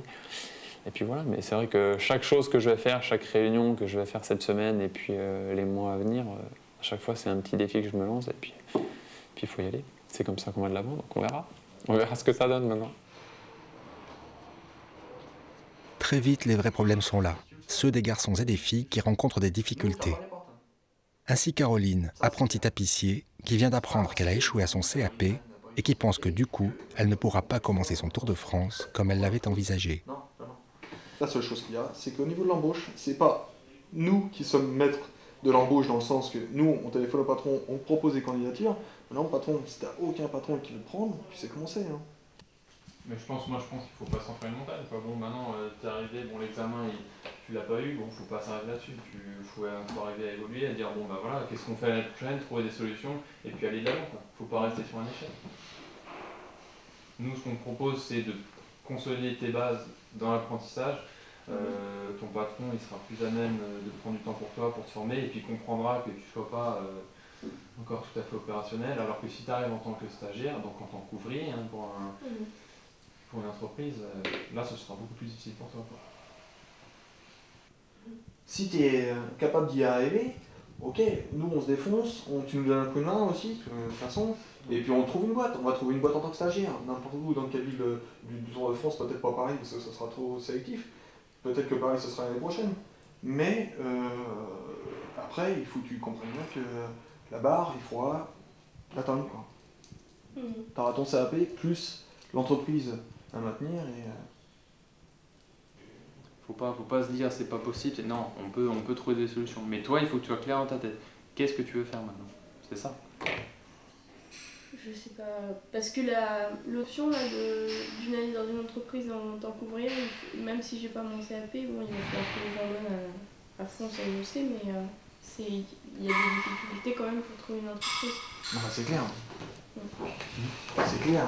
Et puis voilà, mais c'est vrai que chaque chose que je vais faire, chaque réunion que je vais faire cette semaine, et puis les mois à venir, à chaque fois, c'est un petit défi que je me lance, et puis il faut y aller. C'est comme ça qu'on va de l'avant, donc on verra. On verra ce que ça donne maintenant. Très vite, les vrais problèmes sont là, ceux des garçons et des filles qui rencontrent des difficultés. Ainsi Caroline, apprentie tapissier, qui vient d'apprendre qu'elle a échoué à son CAP et qui pense que du coup, elle ne pourra pas commencer son Tour de France comme elle l'avait envisagé. La seule chose qu'il y a, c'est qu'au niveau de l'embauche, c'est pas nous qui sommes maîtres de l'embauche dans le sens que nous, on téléphone au patron, on propose des candidatures. Maintenant, le patron, si t'as aucun patron qui veut te prendre, tu sais comment c'est. Hein. Mais je pense qu'il faut pas s'en faire une montagne, quoi. Bon, maintenant, t'es arrivé, bon, l'examen, tu l'as pas eu, bon, faut pas s'arrêter là-dessus. Faut arriver à évoluer, à dire, bon, bah voilà, qu'est-ce qu'on fait l'année prochaine, trouver des solutions, et puis aller de l'avant, quoi. Faut pas rester sur un échec. Nous, ce qu'on te propose, c'est de consolider tes bases dans l'apprentissage. Ton patron, il sera plus à même de prendre du temps pour toi, pour te former, et puis comprendra que tu ne sois pas encore tout à fait opérationnel, alors que si tu arrives en tant que stagiaire, donc en tant qu'ouvrier, hein, pour une entreprise, là, ce sera beaucoup plus difficile pour toi, quoi. Si tu es capable d'y arriver, ok, nous on se défonce, tu nous donnes un coup de main aussi, de toute façon, et puis on trouve une boîte, on va trouver une boîte en tant que stagiaire, n'importe où, dans quelle ville du Tour de France, peut-être pas Paris, parce que ça sera trop sélectif, peut-être que Paris ce sera l'année prochaine, mais après il faut que tu comprennes bien que la barre, il faudra l'atteindre, quoi. Tu auras ton CAP plus l'entreprise à maintenir et... Faut pas se dire c'est pas possible, non, on peut trouver des solutions. Mais toi, il faut que tu sois clair dans ta tête. Qu'est-ce que tu veux faire maintenant? C'est ça? Je sais pas, parce que l'option d'une année dans une entreprise en tant qu'ouvrier, même si j'ai pas mon CAP, bon, il va falloir que les gens donnent à fond, ça je le sais, mais il y a des difficultés quand même pour trouver une entreprise. Non, c'est clair. C'est clair.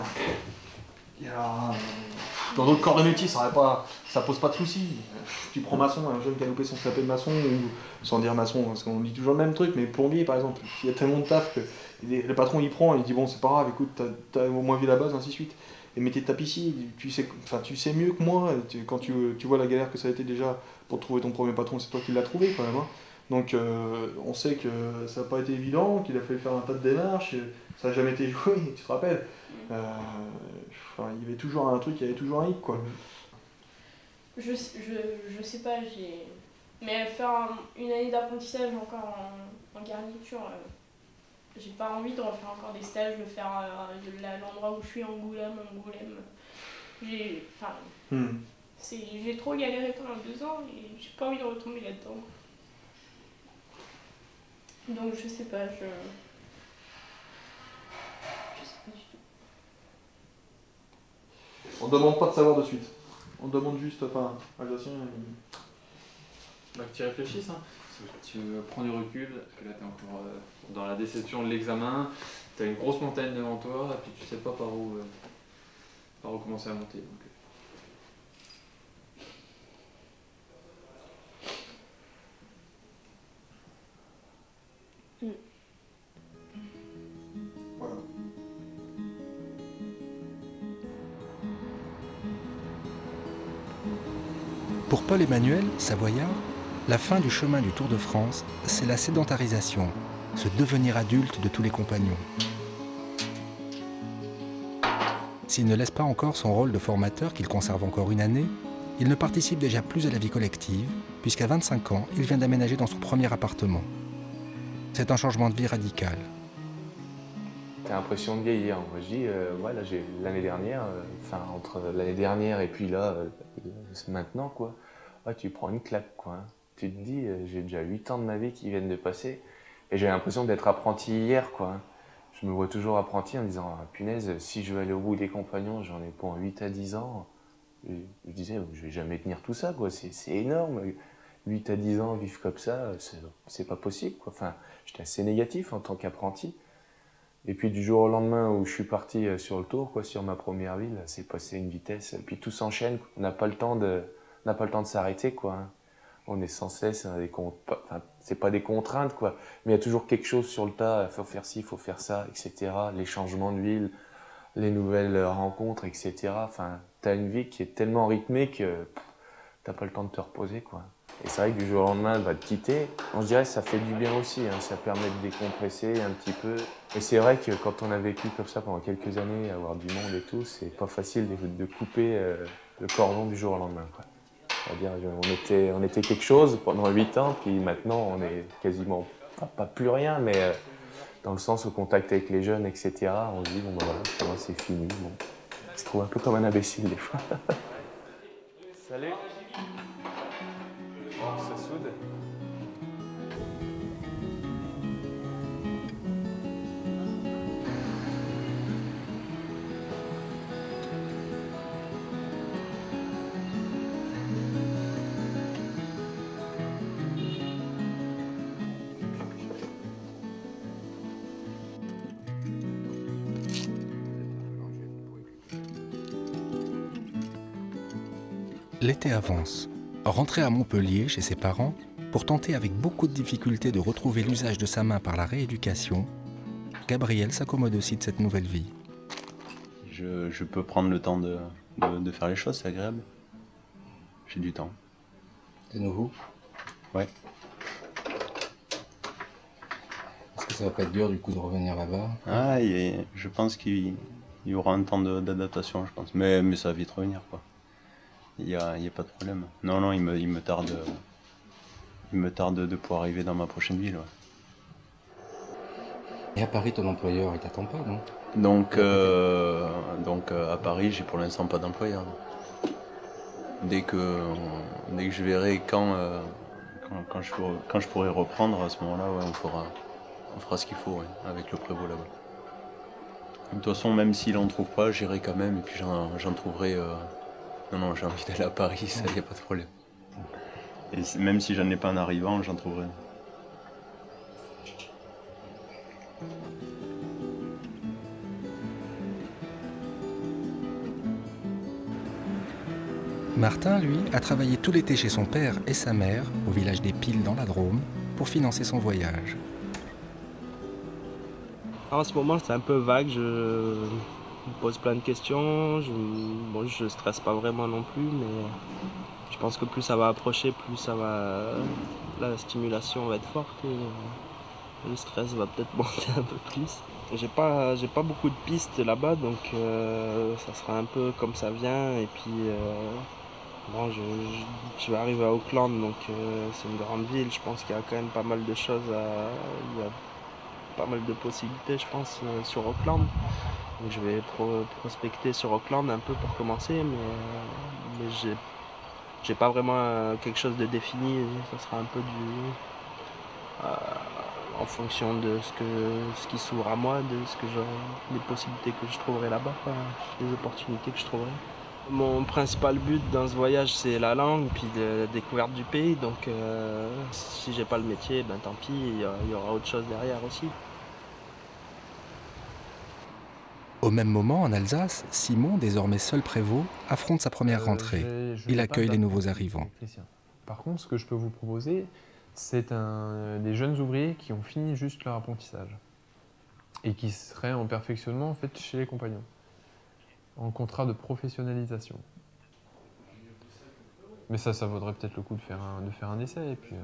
Il y a... Dans d'autres corps de métier, ça pose pas de soucis. Tu prends maçon, un jeune qui a loupé son CAP de maçon, ou sans dire maçon, parce qu'on dit toujours le même truc, mais plombier par exemple, il y a tellement de taf que le patron il prend, il dit bon c'est pas grave, écoute, t'as au moins vu la base, ainsi de suite. Et métier de tapissier, tu sais mieux que moi, quand tu vois la galère que ça a été déjà pour trouver ton premier patron, c'est toi qui l'as trouvé quand même. Hein. Donc on sait que ça n'a pas été évident, qu'il a fallu faire un tas de démarches, ça n'a jamais été joué, tu te rappelles. Il y avait toujours un truc, il y avait toujours un hic, quoi. Je sais pas, mais faire une année d'apprentissage encore en garniture, j'ai pas envie de refaire encore des stages, de faire l'endroit où je suis, Angoulême. J'ai trop galéré pendant 2 ans et j'ai pas envie de retomber là-dedans. Donc je sais pas, je sais pas du tout. On demande pas de savoir de suite. On demande juste, alsacien... Bah, que tu réfléchisses, hein. Tu prends du recul, parce que là tu es encore dans la déception de l'examen, tu as une grosse montagne devant toi, et puis tu sais pas par où commencer à monter. Donc. Voilà. Pour Paul-Emmanuel, savoyard, la fin du chemin du Tour de France, c'est la sédentarisation, ce devenir adulte de tous les compagnons. S'il ne laisse pas encore son rôle de formateur qu'il conserve encore une année, il ne participe déjà plus à la vie collective, puisqu'à 25 ans, il vient d'aménager dans son premier appartement. C'est un changement de vie radical. T'as l'impression de vieillir. Moi je dis, là j'ai l'année dernière, entre l'année dernière et puis là, maintenant quoi, tu prends une claque quoi. Hein. Tu te dis, j'ai déjà 8 ans de ma vie qui viennent de passer et j'ai l'impression d'être apprenti hier quoi. Je me vois toujours apprenti en disant, punaise, si je veux aller au bout des compagnons, j'en ai pour 8 à 10 ans. Je disais, je vais jamais tenir tout ça quoi, c'est énorme. 8 à 10 ans, vivre comme ça, c'est pas possible quoi. Enfin, j'étais assez négatif en tant qu'apprenti. Et puis du jour au lendemain où je suis parti sur le tour, quoi, sur ma première ville, c'est passé une vitesse. Et puis tout s'enchaîne, on n'a pas le temps de s'arrêter, quoi. Hein. On est sans cesse, c'est pas des contraintes, quoi. Mais il y a toujours quelque chose sur le tas, il faut faire ci, il faut faire ça, etc. Les changements de ville, les nouvelles rencontres, etc. Enfin, t'as une vie qui est tellement rythmée que t'as pas le temps de te reposer, quoi. Et c'est vrai que du jour au lendemain, de te quitter, on se dirait que ça fait du bien aussi, hein, ça permet de décompresser un petit peu. Et c'est vrai que quand on a vécu comme ça pendant quelques années, avoir du monde et tout, c'est pas facile de couper le cordon du jour au lendemain, quoi. C'est-à-dire on était quelque chose pendant 8 ans, puis maintenant on est quasiment, pas plus rien, mais dans le sens au contact avec les jeunes, etc. On se dit, bon ben voilà, c'est fini. Bon. On se trouve un peu comme un imbécile des fois. Salut. Ça soude. L'été avance. Rentré à Montpellier chez ses parents, pour tenter avec beaucoup de difficulté de retrouver l'usage de sa main par la rééducation, Gabriel s'accommode aussi de cette nouvelle vie. Je peux prendre le temps de faire les choses, c'est agréable. J'ai du temps. C'est nouveau? Ouais. Est-ce que ça va pas être dur du coup de revenir là-bas? Je pense qu'il y aura un temps d'adaptation, je pense. Mais ça va vite revenir, quoi. Il y a pas de problème. Non, il me tarde de pouvoir arriver dans ma prochaine ville. Ouais. Et à Paris, ton employeur, il t'attend pas, non? Donc à Paris, j'ai pour l'instant pas d'employeur. Dès que je verrai quand je pourrai reprendre, à ce moment-là, ouais, on fera ce qu'il faut, ouais, avec le prévôt là-bas. De toute façon, même s'il en trouve pas, j'irai quand même et puis j'en trouverai. Non, j'ai envie d'aller à Paris, ça, y a pas de problème. Et même si j'en ai pas en arrivant, j'en trouverai. Martin, lui, a travaillé tout l'été chez son père et sa mère, au village des Piles dans la Drôme, pour financer son voyage. En ce moment, c'est un peu vague, je me pose plein de questions, je stresse pas vraiment non plus, mais je pense que plus ça va approcher, plus la stimulation va être forte et le stress va peut-être monter un peu plus. J'ai pas beaucoup de pistes là-bas, donc ça sera un peu comme ça vient, et puis je vais arriver à Auckland, donc c'est une grande ville, je pense qu'il y a quand même pas mal de choses, il y a pas mal de possibilités, je pense, sur Auckland. Donc je vais prospecter sur Auckland un peu pour commencer, mais j'ai pas vraiment quelque chose de défini, ça sera un peu en fonction de ce qui s'ouvre à moi, des possibilités que je trouverai là-bas, les opportunités que je trouverai. Mon principal but dans ce voyage, c'est la langue, puis la découverte du pays. Donc si j'ai pas le métier, ben tant pis, il y aura autre chose derrière aussi. Au même moment, en Alsace, Simon, désormais seul prévôt, affronte sa première rentrée. Il accueille les nouveaux arrivants. Par contre, ce que je peux vous proposer, c'est des jeunes ouvriers qui ont fini juste leur apprentissage et qui seraient en perfectionnement en fait, chez les compagnons, en contrat de professionnalisation. Mais ça vaudrait peut-être le coup de faire un essai. Et puis,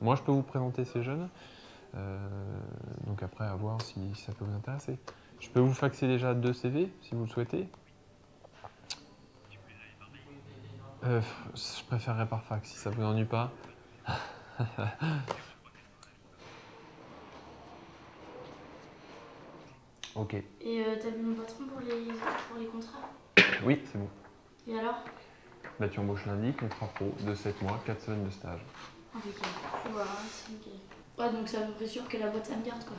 moi, je peux vous présenter ces jeunes. Donc après, à voir si ça peut vous intéresser. Je peux vous faxer déjà 2 CV, si vous le souhaitez. Je préférerais par fax, si ça vous ennuie pas. Ok. Et t'as vu mon patron pour les contrats? Oui, c'est bon. Et alors? Bah, tu embauches lundi, contrat pro de 7 mois, 4 semaines de stage. Impeccable. Voilà, c'est nickel. Ouais, donc c'est à peu près sûr que la boîte ça me garde quoi.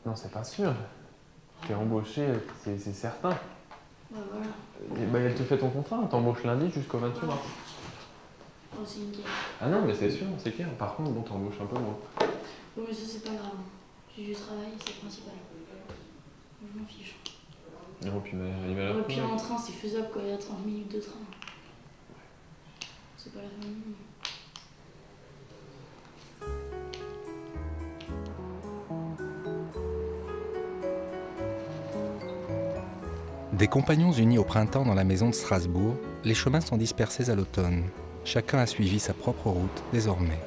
Non, c'est pas sûr. T'es embauché, c'est certain. Ouais, voilà. Et bah, elle te fait ton contrat, t'embauches lundi jusqu'au 28 mars. Oh, c'est nickel. Ah non, mais c'est sûr, c'est clair. Par contre, bon, t'embauches un peu moins. Oui, mais ça, c'est pas grave. J'ai du travail, c'est le principal. Je m'en fiche. Non, puis il m'a l'air. Ouais, puis en train, c'est faisable quand il y a 30 minutes de train. C'est pas la fin du monde. Des compagnons unis au printemps dans la maison de Strasbourg, les chemins sont dispersés à l'automne. Chacun a suivi sa propre route désormais.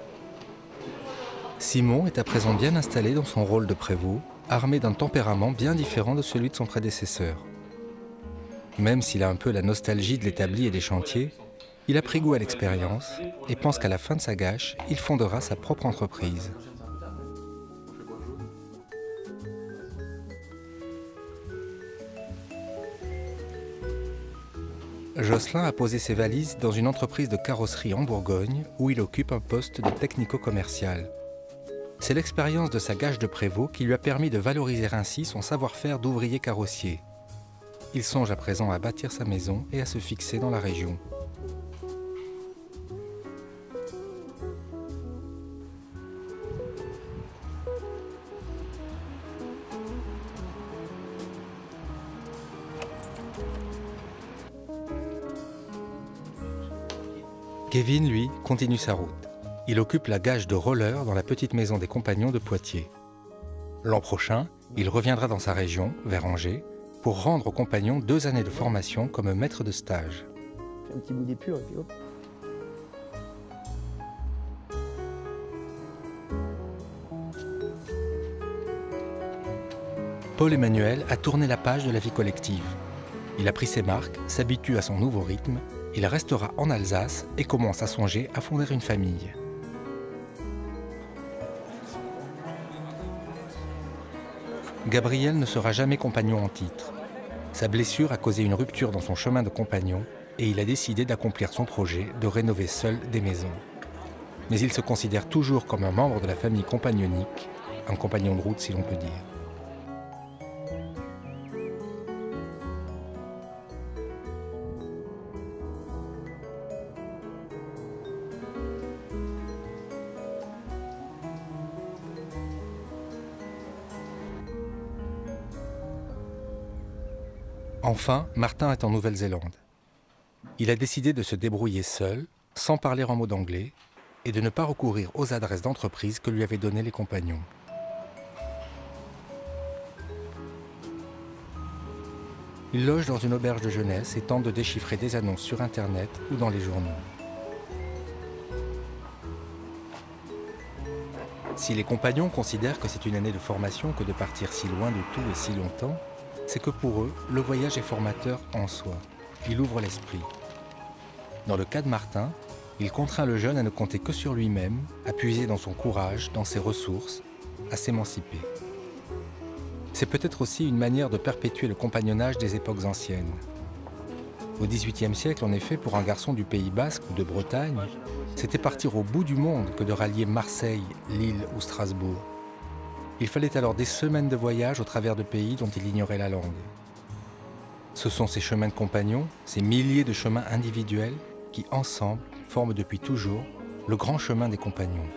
Simon est à présent bien installé dans son rôle de prévôt, armé d'un tempérament bien différent de celui de son prédécesseur. Même s'il a un peu la nostalgie de l'établi et des chantiers, il a pris goût à l'expérience et pense qu'à la fin de sa gâche, il fondera sa propre entreprise. Jocelyn a posé ses valises dans une entreprise de carrosserie en Bourgogne où il occupe un poste de technico-commercial. C'est l'expérience de sa gâche de prévôt qui lui a permis de valoriser ainsi son savoir-faire d'ouvrier carrossier. Il songe à présent à bâtir sa maison et à se fixer dans la région. Kevin, lui, continue sa route. Il occupe la gage de roller dans la petite maison des compagnons de Poitiers. L'an prochain, il reviendra dans sa région, vers Angers, pour rendre aux compagnons 2 années de formation comme maître de stage. Un petit bout d'épure et puis hop. Paul Emmanuel a tourné la page de la vie collective. Il a pris ses marques, s'habitue à son nouveau rythme. Il restera en Alsace et commence à songer à fonder une famille. Gabriel ne sera jamais compagnon en titre. Sa blessure a causé une rupture dans son chemin de compagnon et il a décidé d'accomplir son projet de rénover seul des maisons. Mais il se considère toujours comme un membre de la famille compagnonique, un compagnon de route si l'on peut dire. Enfin, Martin est en Nouvelle-Zélande. Il a décidé de se débrouiller seul, sans parler un mot d'anglais, et de ne pas recourir aux adresses d'entreprise que lui avaient données les compagnons. Il loge dans une auberge de jeunesse et tente de déchiffrer des annonces sur Internet ou dans les journaux. Si les compagnons considèrent que c'est une année de formation que de partir si loin de tout et si longtemps, c'est que pour eux, le voyage est formateur en soi. Il ouvre l'esprit. Dans le cas de Martin, il contraint le jeune à ne compter que sur lui-même, à puiser dans son courage, dans ses ressources, à s'émanciper. C'est peut-être aussi une manière de perpétuer le compagnonnage des époques anciennes. Au XVIIIe siècle, en effet, pour un garçon du Pays Basque ou de Bretagne, c'était partir au bout du monde que de rallier Marseille, Lille ou Strasbourg. Il fallait alors des semaines de voyage au travers de pays dont il ignorait la langue. Ce sont ces chemins de compagnons, ces milliers de chemins individuels qui, ensemble, forment depuis toujours le grand chemin des compagnons.